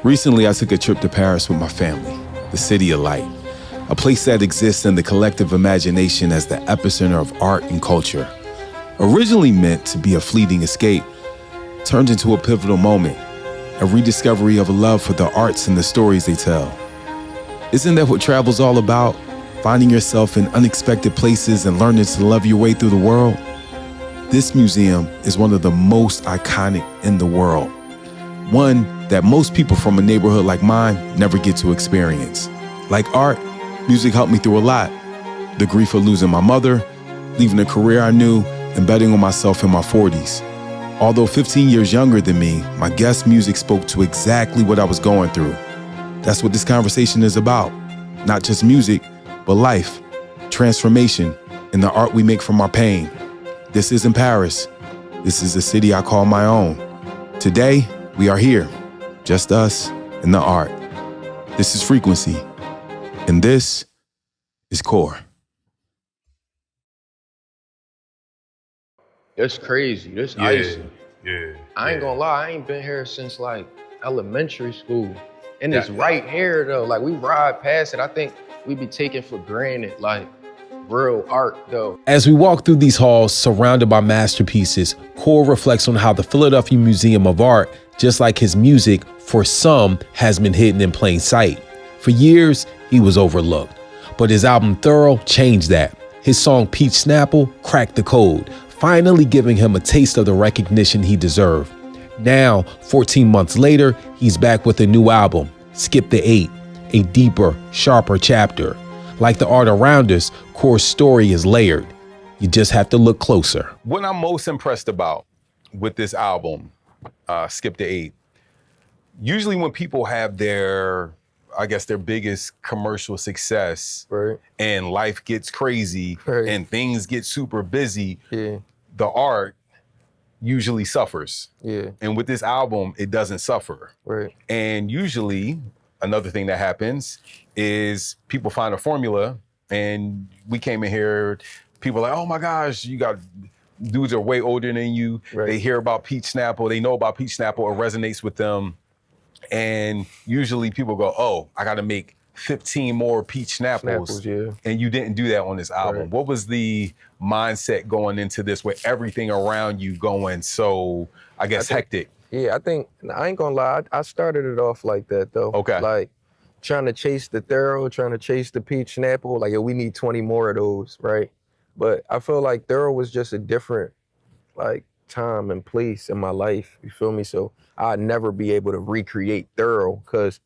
Recently, I took a trip to Paris with my family, the city of light, a place that exists in the collective imagination as the epicenter of art and culture. Originally meant to be a fleeting escape, turned into a pivotal moment, a rediscovery of a love for the arts and the stories they tell. Isn't that what travel's all about? Finding yourself in unexpected places and learning to love your way through the world? This museum is one of the most iconic in the world. One that most people from a neighborhood like mine never get to experience. Like art, music helped me through a lot. The grief of losing my mother, leaving a career I knew, and betting on myself in my 40s. Although 15 years younger than me, my guest music spoke to exactly what I was going through. That's what this conversation is about. Not just music, but life, transformation, and the art we make from our pain. This isn't Paris. This is a city I call my own. Today, we are here, just us and the art. This is Frequency, and this is KUR. It's crazy. This icy. I ain't gonna lie, I ain't been here since like elementary school. And it's right here though. Like we ride past it. I think we be taking for granted like real art though. As we walk through these halls surrounded by masterpieces, KUR reflects on how the Philadelphia Museum of Art, just like his music, for some has been hidden in plain sight. For years, he was overlooked. But his album Thorough changed that. His song Peach Snapple cracked the code, finally giving him a taste of the recognition he deserved. Now, 14 months later, he's back with a new album, Skip the 8, a deeper, sharper chapter. Like the art around us, KUR's story is layered. You just have to look closer. What I'm most impressed about with this album, Skip the 8, usually when people have their biggest commercial success, Right. and life gets crazy, Right. and things get super busy, Yeah. the art usually suffers. Yeah. And with this album, it doesn't suffer. Right. And usually, another thing that happens is people find a formula, and we came in here, people are like, oh my gosh, you got dudes are way older than you. Right. They hear about Peach Snapple, they know about Peach Snapple, it resonates with them. And usually people go, oh, I gotta make 15 more Peach Snapples. Yeah. And you didn't do that on this album. Right. What was the mindset going into this with everything around you going so, hectic? Yeah, I ain't gonna lie, I started it off like that though. Okay. Like trying to chase the Thorough, trying to chase the Peach Snapple, like, yo, we need 20 more of those, right? But I feel like Thorough was just a different, like, time and place in my life, you feel me? So I'd never be able to recreate Thorough because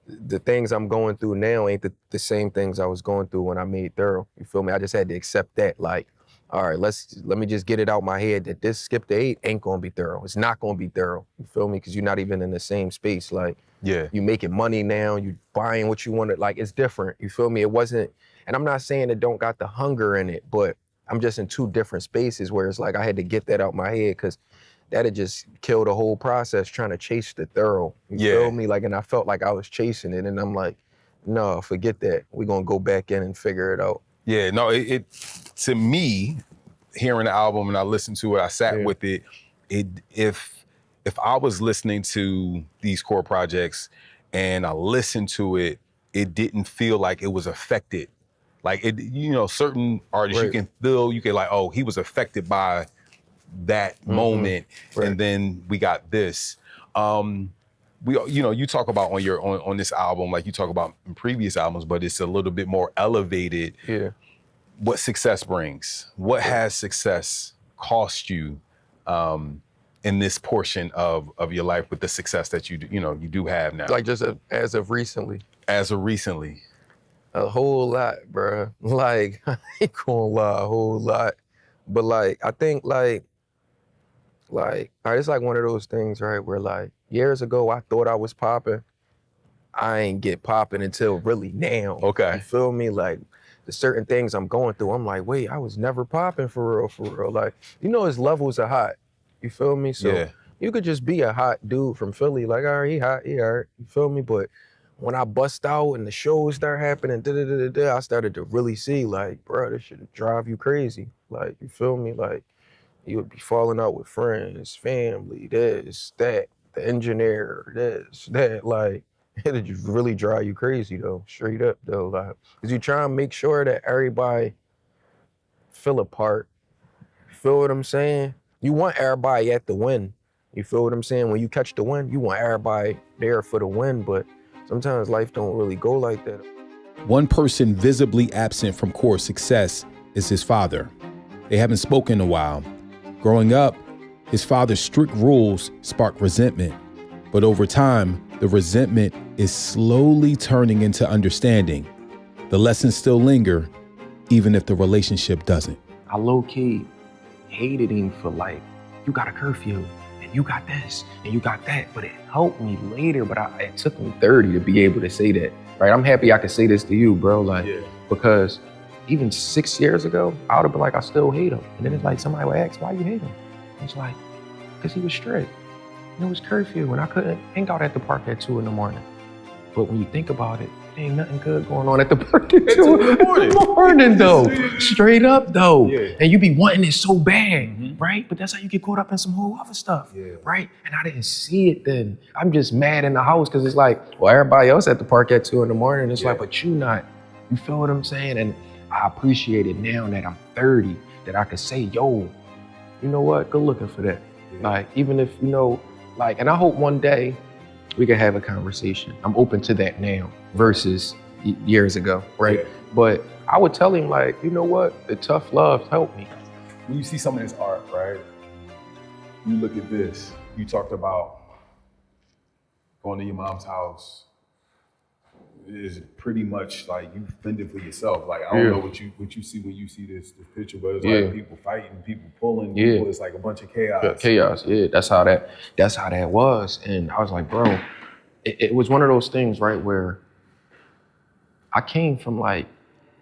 the things I'm going through now ain't the same things I was going through when I made Thorough, you feel me? I just had to accept that, like, all right, let me just get it out my head that this Skip the 8 ain't gonna be Thorough. It's not gonna be Thorough, you feel me? Because you're not even in the same space, like, Yeah. you making money now, you buying what you wanted, like, it's different, you feel me? It wasn't, and I'm not saying it don't got the hunger in it, but I'm just in two different spaces where it's like I had to get that out my head because that'd just kill the whole process trying to chase the Thorough. You feel me? Like, and I felt like I was chasing it, and I'm like, no, forget that. We're gonna go back in and figure it out. Yeah, no, it to me, hearing the album and I listened to it, I sat with it. If I was listening to these KUR projects and I listened to it, it didn't feel like it was affected. Like it, certain artists you can feel, you can like, oh, he was affected by that moment, and then we got this. You talk about on this album, like you talk about in previous albums, but it's a little bit more elevated. Yeah. What success brings? What has success cost you in this portion of your life with the success that you do have now? Like just as of recently. As of recently. A whole lot, bruh. Like, I ain't gonna lie, a whole lot. But like, I think like, it's like one of those things, right, where like, years ago, I thought I was popping. I ain't get popping until really now. Okay. You feel me? Like, the certain things I'm going through, I'm like, wait, I was never popping for real. Like, it's levels of hot. You feel me? So you could just be a hot dude from Philly, like, all right, he hot, he all right. You feel me? But when I bust out and the shows start happening, I started to really see, like, bro, this should drive you crazy. Like, you feel me? Like, you would be falling out with friends, family, this, that. the engineer, this, that, like, it'll just really drive you crazy though, straight up though, like, cause you try and make sure that everybody feel a part. Feel what I'm saying? You want everybody at the win. You feel what I'm saying? When you catch the win, you want everybody there for the win, but sometimes life don't really go like that. One person visibly absent from KUR's success is his father. They haven't spoken in a while. Growing up, his father's strict rules sparked resentment, but over time, the resentment is slowly turning into understanding. The lessons still linger, even if the relationship doesn't. I low-key hated him for like, you got a curfew, and you got this, and you got that, but it helped me later, but it took me 30 to be able to say that, right? I'm happy I can say this to you, bro, like, because even 6 years ago, I would have been like, I still hate him. And then it's like, somebody would ask, why you hate him? It's like, because he was strict. And it was curfew, and I couldn't hang out at the park at 2 in the morning. But when you think about it, there ain't nothing good going on at the park at 2 in the morning, though. Straight up, though. Yeah. And you be wanting it so bad, right? But that's how you get caught up in some whole other stuff, right? And I didn't see it then. I'm just mad in the house because it's like, well, everybody else at the park at 2 in the morning. It's like, but you not. You feel what I'm saying? And I appreciate it now that I'm 30, that I could say, yo, you know what? Go looking for that. Like, even if, you know, like, and I hope one day we can have a conversation. I'm open to that now versus years ago, right? Yeah. But I would tell him, like, you know what? The tough love helped me. When you see some of this art, right? You look at this. You talked about going to your mom's house. It is pretty much like you fended for yourself. Like, I don't know what you see when you see this picture, but it's like people fighting, people pulling, people, it's like a bunch of chaos. Chaos, that's how that was. And I was like, bro, it was one of those things, right, where I came from like,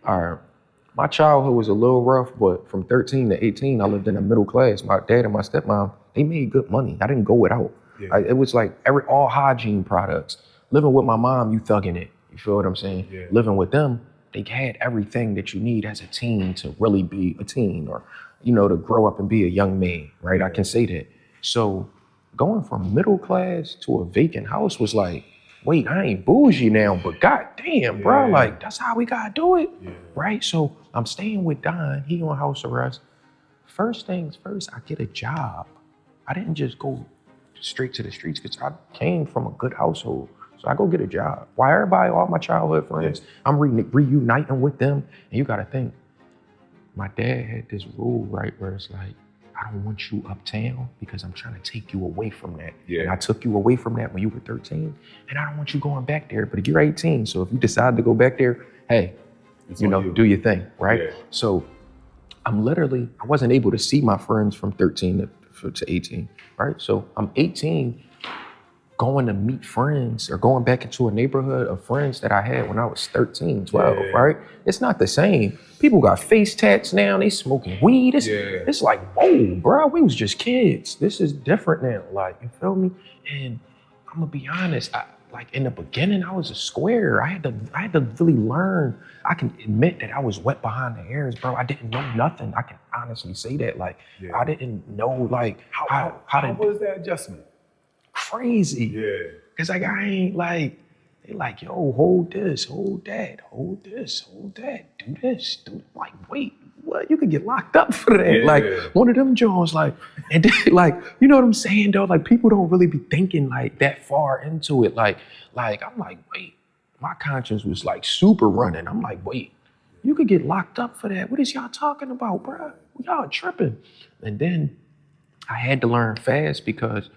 my childhood was a little rough, but from 13 to 18, I lived in a middle class. My dad and my stepmom, they made good money. I didn't go without. It was like all hygiene products. Living with my mom, you thugging it. You feel what I'm saying? Yeah. Living with them, they had everything that you need as a teen to really be a teen, or, you know, to grow up and be a young man, right? I can say that. So going from middle class to a vacant house was like, wait, I ain't bougie now, but goddamn, bro, like, that's how we gotta do it, right? So I'm staying with Don, he on house arrest. First things first, I get a job. I didn't just go straight to the streets because I came from a good household. So I go get a job. Why everybody, all my childhood friends, I'm reuniting with them. And you gotta think, my dad had this rule, right, where it's like, I don't want you uptown because I'm trying to take you away from that. And I took you away from that when you were 13, and I don't want you going back there, but you're 18, so if you decide to go back there, hey, you know, do your thing, right? So I wasn't able to see my friends from 13 to 18, right? So I'm 18, going to meet friends or going back into a neighborhood of friends that I had when I was 13, 12, right? It's not the same. People got face tats now, they smoking weed. It's like, whoa, bro, we was just kids. This is different now, like, you feel me? And I'm gonna be honest, like in the beginning, I was a square. I had to really learn. I can admit that I was wet behind the ears, bro. I didn't know nothing. I can honestly say that. Like, I didn't know, like, how was that adjustment? Crazy. Cause like, I ain't like, they like, yo, hold this, hold that, hold this, hold that, do this, do, like, wait, what? You could get locked up for that. Like, one of them Jones, like, and then, like, you know what I'm saying, though? Like, people don't really be thinking like that far into it. Like, I'm like, wait, my conscience was like super running. I'm like, wait, you could get locked up for that. What is y'all talking about, bro? Y'all tripping. And then I had to learn fast because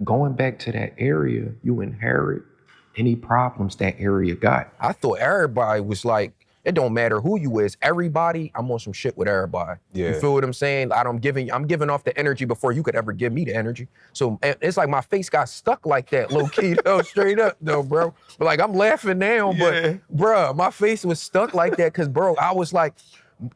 going back to that area, you inherit any problems that area got. I thought everybody was like, it don't matter who you is, everybody, I'm on some shit with everybody. You feel what I'm saying? I'm giving off the energy before you could ever give me the energy. So it's like my face got stuck like that, low key, though, straight up, though, bro. But like, I'm laughing now, but bro, my face was stuck like that because, bro, I was like,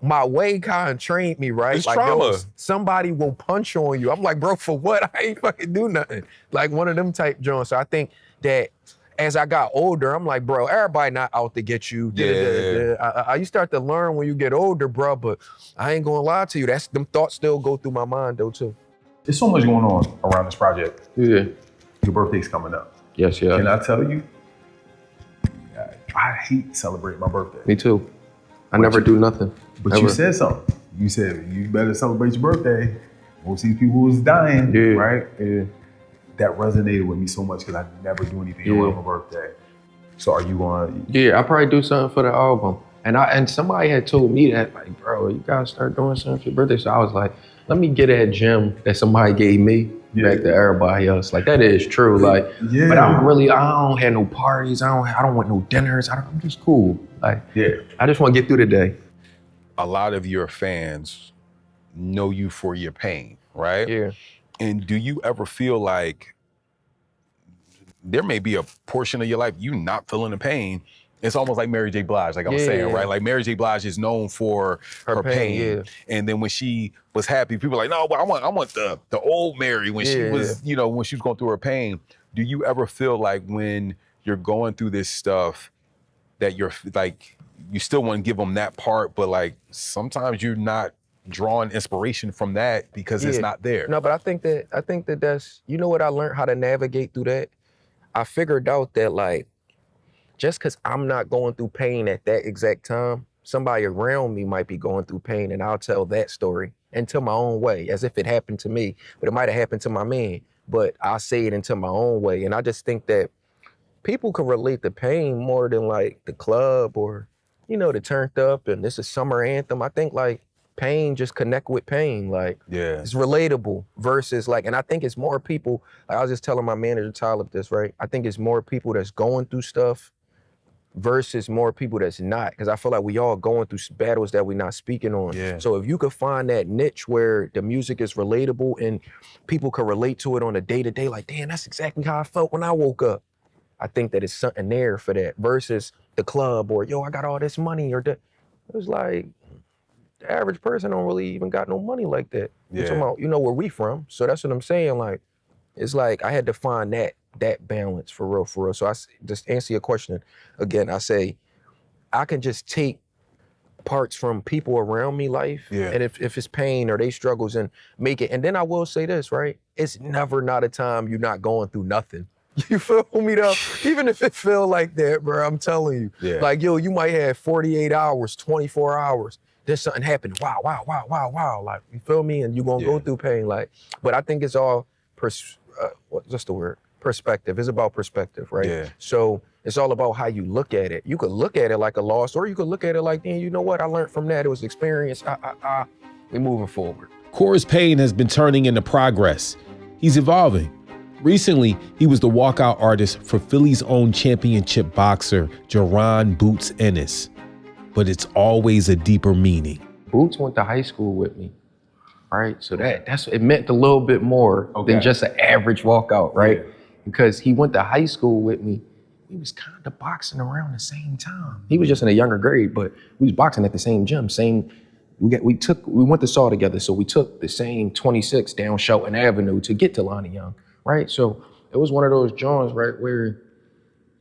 my way kind of trained me, right? It's like, trauma. Somebody will punch on you. I'm like, bro, for what? I ain't fucking do nothing. Like one of them type joints. So I think that as I got older, I'm like, bro, everybody not out to get you. You start to learn when you get older, bro, but I ain't gonna lie to you. Them thoughts still go through my mind though, too. There's so much going on around this project. your birthday's coming up. Yes, yeah. Can I tell you? I hate celebrating my birthday. Me too. I never do nothing. But Never. you said something. You said you better celebrate your birthday. Most of these people was dying, right? Yeah. That resonated with me so much because I never do anything around my birthday. So are you on? Yeah, I probably do something for the album. And somebody had told me that, like, bro, you gotta start doing something for your birthday. So I was like, let me get that gem that somebody gave me back to everybody else. Like, that is true. Like, but I don't have no parties. I don't want no dinners. I'm just cool. Like, I just want to get through the day. A lot of your fans know you for your pain, right? Yeah. And do you ever feel like there may be a portion of your life you not feeling the pain? It's almost like Mary J. Blige, like I was saying, right? Like Mary J. Blige is known for her pain. And then when she was happy, people were like, no, but I want the old Mary when she was, when she was going through her pain. Do you ever feel like when you're going through this stuff that you're like, you still want to give them that part, but like sometimes you're not drawing inspiration from that because it's not there? No, but I think that that's, you know what I learned how to navigate through that? I figured out that, like, just because I'm not going through pain at that exact time, somebody around me might be going through pain, and I'll tell that story into my own way, as if it happened to me, but it might have happened to my man, but I'll say it into my own way. And I just think that people can relate to pain more than like the club or, the turned up and this is summer anthem. I think like pain just connect with pain. Like, it's relatable versus like, and I think it's more people, like I was just telling my manager Tyler this, right? I think it's more people that's going through stuff versus more people that's not. Because I feel like we all going through battles that we're not speaking on. So if you could find that niche where the music is relatable and people can relate to it on a day-to-day, like, damn, that's exactly how I felt when I woke up. I think that it's something there for that versus the club or, yo, I got all this money or it was like, the average person don't really even got no money like that. About, where we from. So that's what I'm saying. Like, it's like I had to find that balance for real. So I just answer your question again. I say I can just take parts from people around me life, and if it's pain or they struggles and make it. And then I will say this, right? It's never not a time you're not going through nothing. You feel me though? Even if it feel like that, bro, I'm telling you. Like, yo, you might have 48 hours, 24 hours. There's something happened. Wow. Like, you feel me? And you're gonna go through pain. Like, but I think it's all what's the word? Perspective. It's about perspective, right? So it's all about how you look at it. You could look at it like a loss, or you could look at it like, you know what? I learned from that. It was experience. We're moving forward. KUR's pain has been turning into progress. He's evolving. Recently, he was the walkout artist for Philly's own championship boxer, Jaron Boots Ennis. But it's always a deeper meaning. Boots went to high school with me, right? So it meant a little bit more than just an average walkout, right? Because he went to high school with me. We was kind of boxing around the same time. He was just in a younger grade, but we was boxing at the same gym. We went to Saw together, so we took the same 26 down Shelton Avenue to get to Lonnie Young. Right, so it was one of those joints, right, where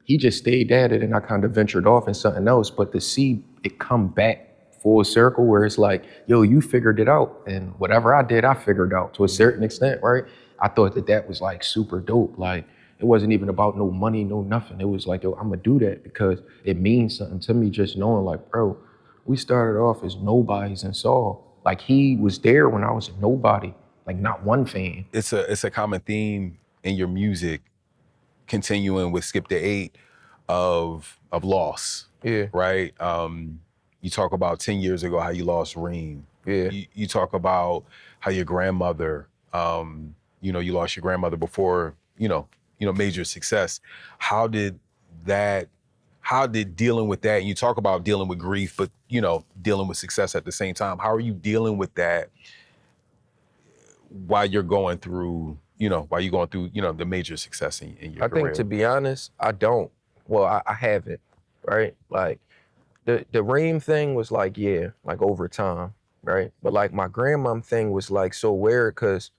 he just stayed at it and I kind of ventured off in something else. But to see it come back full circle where it's like, yo, you figured it out. And whatever I did, I figured out to a certain extent, right? I thought that was like super dope. Like, it wasn't even about no money, no nothing. It was like, yo, I'm gonna do that because it means something to me just knowing like, bro, we started off as nobodies and Saw. Like, he was there when I was a nobody. Like, not one fan. It's a common theme in your music, continuing with Skip the 8 of loss. Right? You talk about 10 years ago how you lost Reem. You talk about how your grandmother, you lost your grandmother before, major success. How did dealing with that, and you talk about dealing with grief, but dealing with success at the same time. How are you dealing with that while you're going through, the major success in your career? I think, to be honest, I don't. Well, I haven't, right? Like, the Reem thing was like, like over time, right? But like my grandmom thing was like so weird because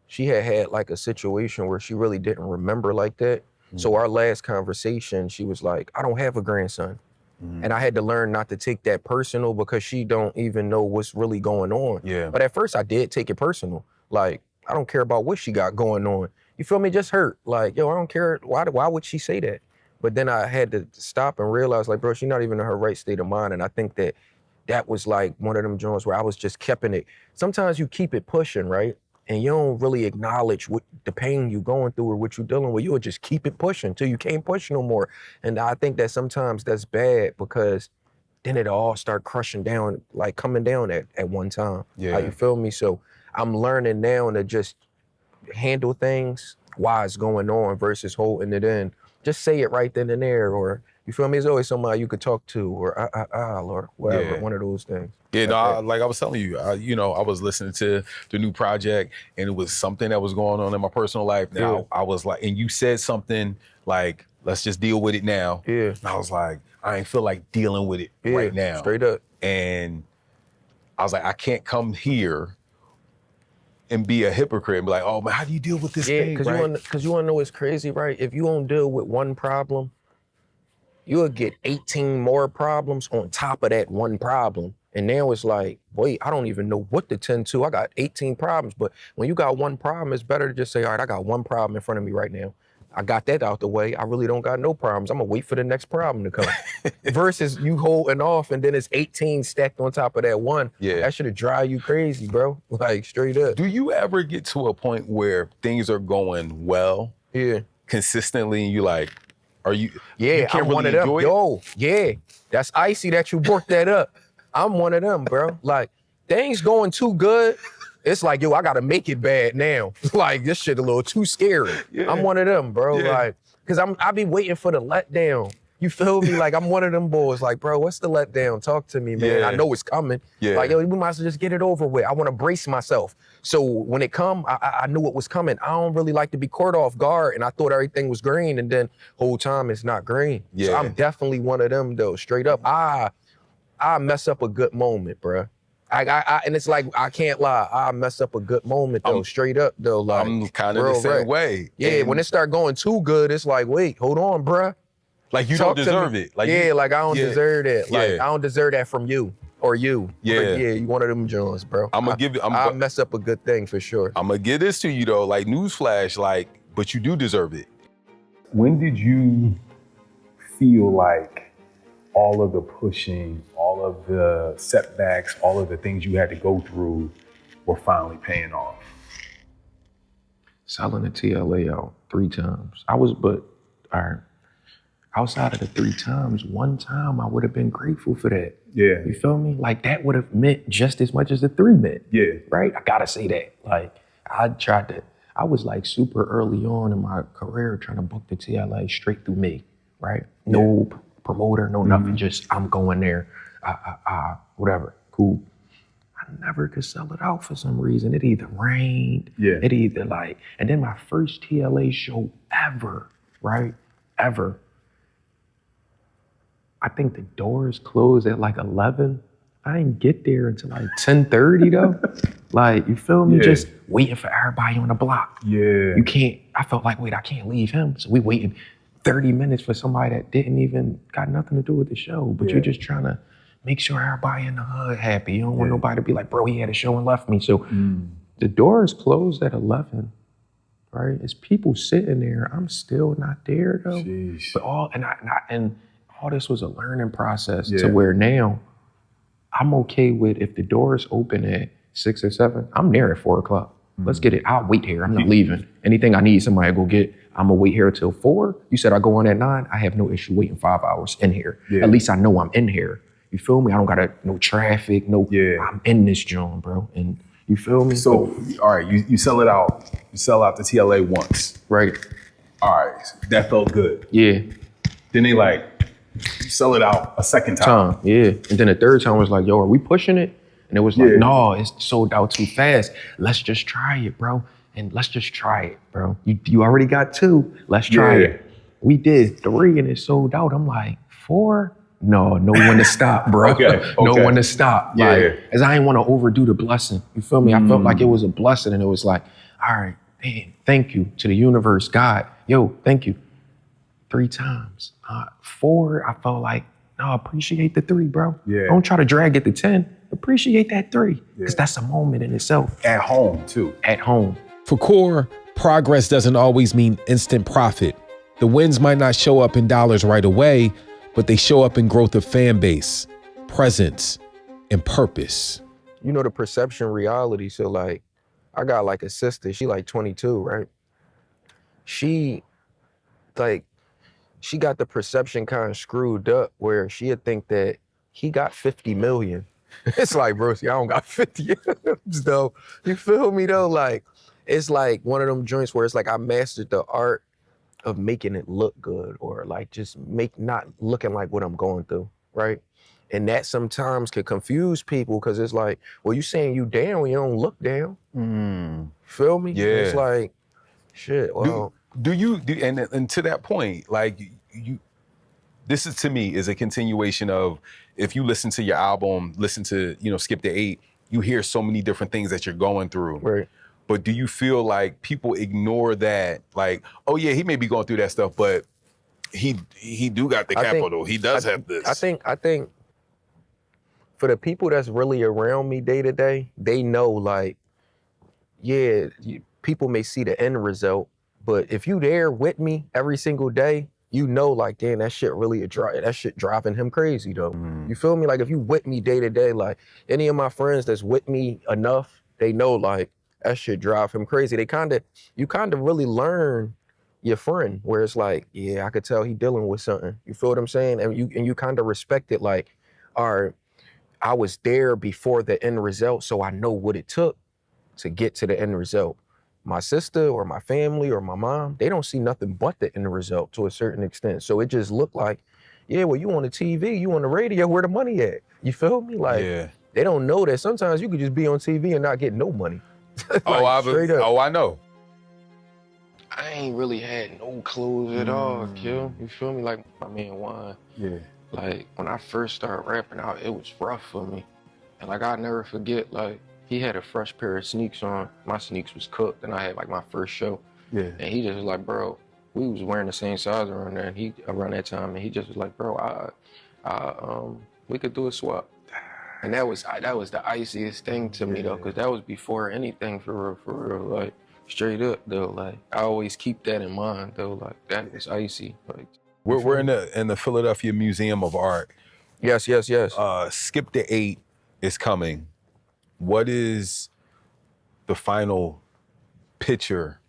she had like a situation where she really didn't remember like that. So our last conversation, she was like, I don't have a grandson. And I had to learn not to take that personal because she don't even know what's really going on. But at first I did take it personal. Like, I don't care about what she got going on. you feel me, just hurt. Like, yo, I don't care. Why would she say that? But then I had to stop and realize, like, bro, she's not even in her right state of mind. And I think that was like one of them joints where I was just keeping it. Sometimes you keep it pushing, right? And you don't really acknowledge what the pain you going through or what you're dealing with. You'll just keep it pushing till you can't push no more. And I think that sometimes that's bad because then it all start crushing down, like coming down at one time. Yeah. Like, you feel me? So I'm learning now to just handle things while it's going on versus holding it in. Just say it right then and there, or you feel me? There's always somebody you could talk to, or whatever, one of those things. Yeah, no, like I was telling you, I was listening to the new project, and it was something that was going on in my personal life. Now I was like, and you said something like, "Let's just deal with it now." Yeah. And I was like, I ain't feel like dealing with it right now. Straight up. And I was like, I can't come here and be a hypocrite and be like, oh man, how do you deal with this thing? Because you wanna know what's crazy, right? If you don't deal with one problem, you'll get 18 more problems on top of that one problem. And now it's like, wait, I don't even know what to tend to. I got 18 problems. But when you got one problem, it's better to just say, all right, I got one problem in front of me right now. I got that out the way. I really don't got no problems. I'm gonna wait for the next problem to come. Versus you holding off and then it's 18 stacked on top of that one. Yeah. That should drive you crazy, bro. Like, straight up. Do you ever get to a point where things are going well consistently and you like, are you you can't I'm really one of them. enjoy it? Yo, yeah. That's icy that you brought that up. I'm one of them, bro. Like, things going too good. It's like, yo, I gotta make it bad now. Like, this shit a little too scary. Yeah. I'm one of them, bro. Yeah. Like, cause I be waiting for the letdown. You feel me? Like, I'm one of them boys. Like, bro, what's the letdown? Talk to me, man. Yeah. I know it's coming. Yeah. Like, yo, we might as well just get it over with. I wanna brace myself. So when it come, I knew it was coming. I don't really like to be caught off guard, and I thought everything was green, and then whole time it's not green. Yeah. So I'm definitely one of them though, straight up. I mess up a good moment, bro. And it's like, I can't lie. I mess up a good moment though, straight up though. Like, I'm kind of the same way. Yeah, And when it start going too good, it's like, wait, hold on, bruh. like you Talk don't to deserve me. it. Like like I don't deserve that. Like, Yeah. I don't deserve that from you or you. Yeah. Like, yeah, you one of them Jones, bro. I mess up a good thing for sure. I'm gonna give this to you though, like newsflash, like, but you do deserve it. When did you feel like all of the pushing, all of the setbacks, all of the things you had to go through were finally paying off? Selling the TLA out 3 times. Outside of the 3 times, 1 time I would have been grateful for that. Yeah. You feel me? Like, that would have meant just as much as the 3 meant. Yeah. Right? I gotta say that. Like, I was like super early on in my career trying to book the TLA straight through me, right? No promoter, no nothing, just I'm going there, whatever, cool. I never could sell it out for some reason. It either rained, it either like, and then my first TLA show ever, right? Ever. I think the doors closed at like 11. I didn't get there until like 10:30 though. Like, you feel me? Just waiting for everybody on the block. Yeah. You can't, I felt like, wait, I can't leave him. So we waited 30 minutes for somebody that didn't even got nothing to do with the show, but you're just trying to make sure everybody in the hood happy. You don't want nobody to be like, bro, he had a show and left me. So the doors closed at 11, right? It's people sitting there. I'm still not there though. Jeez. But all this was a learning process to where now I'm okay with if the doors open at 6 or 7, I'm there at 4 o'clock. Let's get it. I'll wait here. I'm not leaving. Anything I need, somebody to go get. I'm gonna wait here till 4. You said I go on at 9. I have no issue waiting 5 hours in here. At least I know I'm in here. You feel me? I don't gotta, no traffic, I'm in this joint, bro. And you feel me? So, all right, you sell it out. You sell out the TLA once. Right. All right, that felt good. Yeah. Then they like, you sell it out a second time. Yeah. And then the third time was like, yo, are we pushing it? And it was like, no, it's sold out too fast. Let's just try it, bro. And let's just try it, bro. You already got 2. Let's try it. We did 3 and it sold out. I'm like, 4? No one to stop, bro. No one to stop. Like, as I didn't want to overdo the blessing. You feel me? I felt like it was a blessing and it was like, all right, man, thank you to the universe, God. Yo, thank you. 3 times. 4, I felt like, no, appreciate the 3, bro. Don't try to drag it to 10. Appreciate that 3. Because that's a moment in itself. At home, too. At home. For KUR, Progress doesn't always mean instant profit. The wins might not show up in dollars right away, but they show up in growth of fan base, presence, and purpose. You know, the perception reality. So like, I got like a sister, she like 22, right? She got the perception kind of screwed up where she'd think that he got 50 million. It's like, bro, see, I don't got 50 M's though. You feel me though? Like, it's like one of them joints where it's like I mastered the art of making it look good, or like just not looking like what I'm going through, right? And that sometimes can confuse people because it's like, well, you saying you down when you don't look down. Feel me? Yeah. It's like, shit, well. And to that point, like you, this is to me is a continuation of, if you listen to your album, listen to, Skip the 8, you hear so many different things that you're going through. Right. But do you feel like people ignore that? Like, oh yeah, he may be going through that stuff, but he do got the capital. He does have this. I think for the people that's really around me day to day, they know like, yeah, people may see the end result, but if you there with me every single day, you know, like, damn, that shit really that shit driving him crazy though. You feel me? Like if you with me day to day, like any of my friends that's with me enough, they know like that shit drive him crazy. You kind of really learn your friend where it's like, yeah, I could tell he dealing with something. You feel what I'm saying? And you kind of respect it like, all right, I was there before the end result, so I know what it took to get to the end result. My sister or my family or my mom, they don't see nothing but the end result to a certain extent. So it just looked like, yeah, well, you on the TV, you on the radio, where the money at? You feel me? Like, They don't know that sometimes you could just be on TV and not get no money. Like, straight up. I know. I ain't really had no clothes at all, kill. You feel me? Like my man Juan. Yeah. Like when I first started rapping out, it was rough for me. And like I'll never forget, like he had a fresh pair of sneaks on. My sneaks was cooked and I had like my first show. Yeah. And he just was like, bro, we was wearing the same size around there and around that time, and he just was like, bro, we could do a swap. And that was the iciest thing to me though, because that was before anything for real, like straight up though. Like I always keep that in mind though, like that was icy. Like we're in the Philadelphia Museum of Art. Yes. Skip the 8 is coming. What is the final picture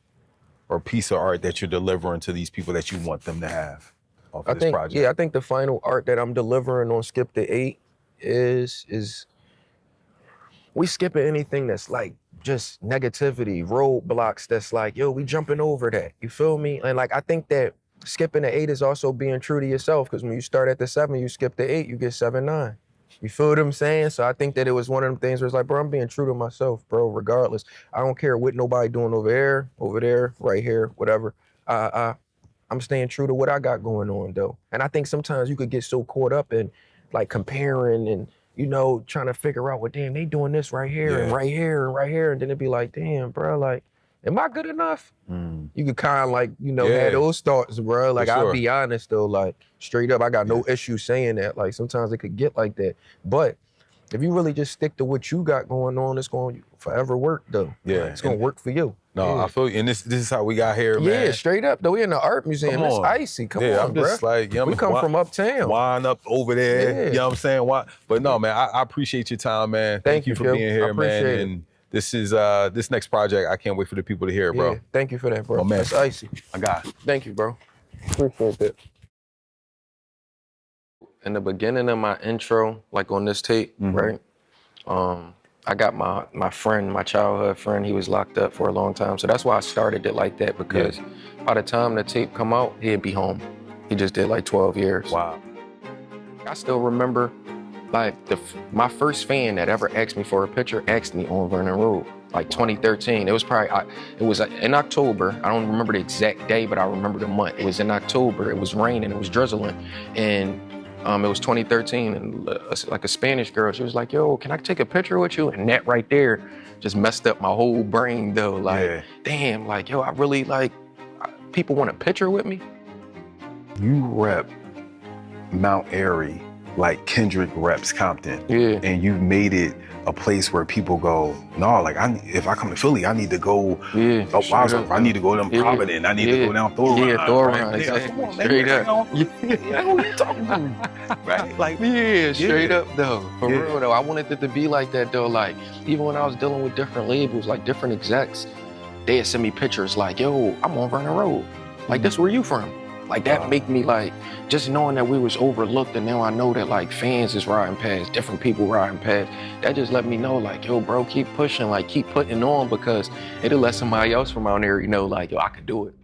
or piece of art that you're delivering to these people that you want them to have off of this project? Yeah, I think the final art that I'm delivering on Skip the 8 is we skipping anything that's like just negativity, roadblocks that's like, yo, we jumping over that. You feel me? And like I think that skipping the 8 is also being true to yourself, because when you start at the 7, you skip the 8, you get 7, 9. You feel what I'm saying? So I think that it was one of them things where it's like, bro, I'm being true to myself, bro, regardless. I don't care what nobody doing over there, right here, whatever. I'm staying true to what I got going on though. And I think sometimes you could get so caught up in like comparing and, you know, trying to figure out, well, damn, they doing this right here and right here and right here. And then it'd be like, damn, bro, like, am I good enough? You could kind of like, you know, have those thoughts, bro. Like, I'll be honest though, like straight up, I got no issue saying that. Like sometimes it could get like that. But if you really just stick to what you got going on, it's going to forever work though. Yeah. Like, it's going to work for you. No, I feel you. And this is how we got here, man. Yeah, straight up though. We in the art museum. It's icy. Come on, I'm just bro. like, we come from uptown. Wind up over there. You know what I'm saying? But no, man, I appreciate your time, man. Thank you for being here, man. And this is this next project, I can't wait for the people to hear it, bro. Yeah, thank you for that, bro. Oh, man. That's icy. I got it. Thank you, bro. Appreciate that. In the beginning of my intro, like on this tape, right? I got my friend, my childhood friend, he was locked up for a long time. So that's why I started it like that, because by the time the tape come out, he'd be home. He just did like 12 years. Wow. I still remember like my first fan that ever asked me for a picture asked me on Vernon Road, like 2013. It was probably, it was in October. I don't remember the exact day, but I remember the month. It was in October. It was raining, it was drizzling. And it was 2013, and like a Spanish girl, she was like, yo, can I take a picture with you? And that right there just messed up my whole brain though. Like, damn, like, yo, I really like, people want a picture with me? You rep Mount Airy like Kendrick reps Compton. Yeah. And you've made it a place where people go, no, like if I come to Philly, I need to go up Wadsworth, I need to go down Providence, I need to go down Thorburn. Yeah, Thorburn, right? exactly. Come on, Straight man. up. Who you talking to? Right? Like, Straight up though. For Yeah. real though. I wanted it to be like that though. Like, even when I was dealing with different labels, like different execs, they'd send me pictures like, yo, I'm on Vernon Road. Like, that's where you from. Like, that make me like, just knowing that we was overlooked, and now I know that like fans is riding past, different people riding past, that just let me know like, yo bro, keep pushing, like keep putting on, because it'll let somebody else from out there, you know, like, yo, I could do it.